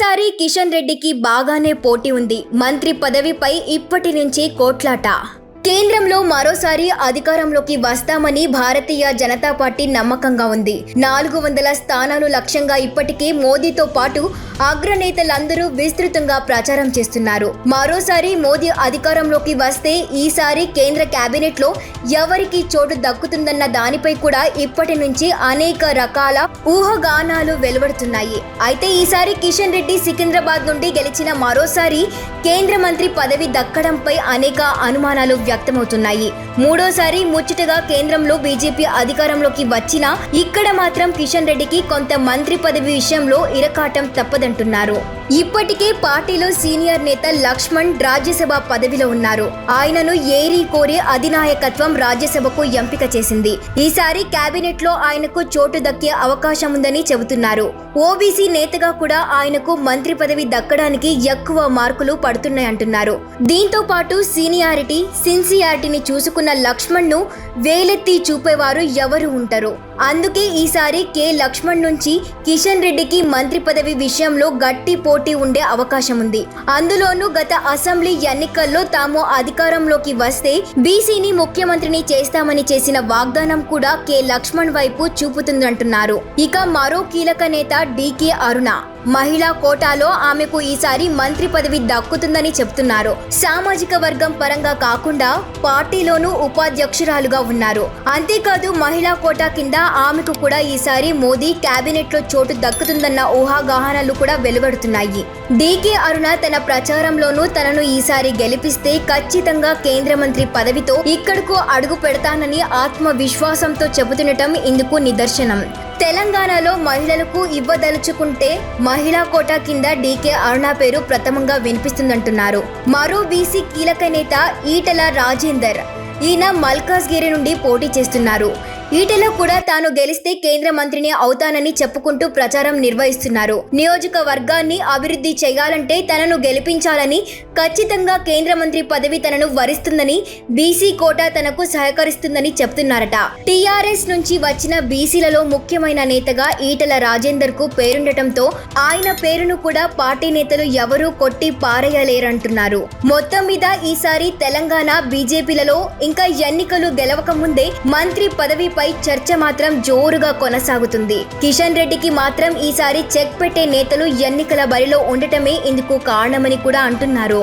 ఈసారి కిషన్ రెడ్డికి బాగానే పోటీ ఉంది. మంత్రి పదవిపై ఇప్పటి నుంచి కోట్లాట. కేంద్రంలో మరోసారి అధికారంలోకి వస్తామని భారతీయ జనతా పార్టీ నమ్మకంగా ఉంది. 400 స్థానాలు లక్ష్యంగా ఇప్పటికే మోదీతో పాటు అగ్రనేతలందరూ విస్తృతంగా ప్రచారం చేస్తున్నారు. మరోసారి మోదీ అధికారంలోకి వస్తే ఈసారి కేంద్ర కేబినెట్ లో ఎవరికి చోటు దక్కుతుందన్న దానిపై కూడా ఇప్పటి నుంచి అనేక రకాల ఊహాగానాలు వెలువడుతున్నాయి. అయితే ఈసారి కిషన్ రెడ్డి సికింద్రాబాద్ నుండి గెలిచిన మరోసారి కేంద్ర మంత్రి పదవి దక్కడంపై అనేక అనుమానాలు వ్యక్తమవుతున్నాయి. మూడోసారి ముచ్చటగా కేంద్రంలో బీజేపీ అధికారంలోకి వచ్చినా ఇక్కడ మాత్రం కిషన్ రెడ్డికి కొంత మంత్రి పదవి విషయంలో ఇరకాటం తప్పదంటున్నారు. ఇప్పటికే పార్టీలో సీనియర్ నేత లక్ష్మణ్ రాజ్యసభ పదవిలో ఉన్నారు. ఆయనను ఏరి కోరి అధినాయకత్వం రాజ్యసభకు ఎంపిక చేసింది. ఈసారి కేబినెట్ లో ఆయనకు చోటు దక్కే అవకాశం ఉందని చెబుతున్నారు. ఓబీసీ నేతగా కూడా ఆయనకు మంత్రి పదవి దక్కడానికి ఎక్కువ మార్కులు పడుతున్నాయంటున్నారు. దీంతో పాటు సీనియారిటీ సిన్సియారిటీని చూసుకున్న లక్ష్మణ్ ను వేలెత్తి చూపేవారు ఎవరు ఉంటారు. అందుకే ఈసారి కె లక్ష్మణ్ నుంచి కిషన్ రెడ్డికి మంత్రి పదవి విషయంలో గట్టి పోటీ ఉండే అవకాశం ఉంది. అందులోనూ గత అసెంబ్లీ ఎన్నికల్లో తాము అధికారంలోకి వస్తే బీసీని ముఖ్యమంత్రిని చేస్తామని చేసిన వాగ్దానం కూడా కె లక్ష్మణ్ వైపు చూపుతుందంటున్నారు. ఇక మరో కీలక నేత డికే అరుణ మహిళా కోటాలో ఆమెకు ఈసారి మంత్రి పదవి దక్కుతుందని చెప్తున్నారు. సామాజిక వర్గం పరంగా కాకుండా పార్టీలోనూ ఉపాధ్యక్షురాలుగా ఉన్నారు. అంతేకాదు మహిళా కోటా కింద ఆమెకు కూడా ఈసారి మోదీ కేబినెట్ లో చోటు దక్కుతుందన్న ఊహాగానాలు కూడా వెలువడుతున్నాయి. డికే అరుణ తన ప్రచారంలోనూ తనను ఈసారి గెలిపిస్తే ఖచ్చితంగా కేంద్ర మంత్రి పదవితో ఇక్కడకు అడుగు పెడతానని ఆత్మవిశ్వాసంతో చెబుతుండటం ఇందుకు నిదర్శనం. తెలంగాణలో మహిళలకు ఇవ్వదలుచుకుంటే మహిళా కోటా కింద డికే అరుణ పేరు ప్రథమంగా వినిపిస్తుందంటున్నారు. మరో బీసీ కీలక నేత ఈటల రాజేందర్. ఈయన మల్కాజ్గిరి నుండి పోటీ చేస్తున్నారు. ఈటల కూడా తాను గెలిస్తే కేంద్ర మంత్రిని అవుతానని చెప్పుకుంటూ ప్రచారం నిర్వహిస్తున్నారు. నియోజకవర్గాన్ని అభివృద్ధి చేయాలంటే తనను గెలిపించాలని, ఖచ్చితంగా కేంద్ర మంత్రి పదవి తనను వరిస్తుందని, బీసీ కోటా తనకు సహకరిస్తుందని చెప్తున్నారట. టీఆర్ఎస్ నుంచి వచ్చిన బీసీలలో ముఖ్యమైన నేతగా ఈటల రాజేందర్ కు పేరుండటంతో ఆయన పేరును కూడా పార్టీ నేతలు ఎవరూ కొట్టి పారేయలేరంటున్నారు. మొత్తం మీద ఈసారి తెలంగాణ బీజేపీలలో ఇంకా ఎన్నికలు గెలవక ముందే మంత్రి పదవిపై చర్చ మాత్రం జోరుగా కొనసాగుతుంది. కిషన్ రెడ్డికి మాత్రం ఈసారి చెక్ పెట్టే నేతలు ఎన్నికల బరిలో ఉండటమే ఇందుకు కారణమని కూడా అంటున్నారు.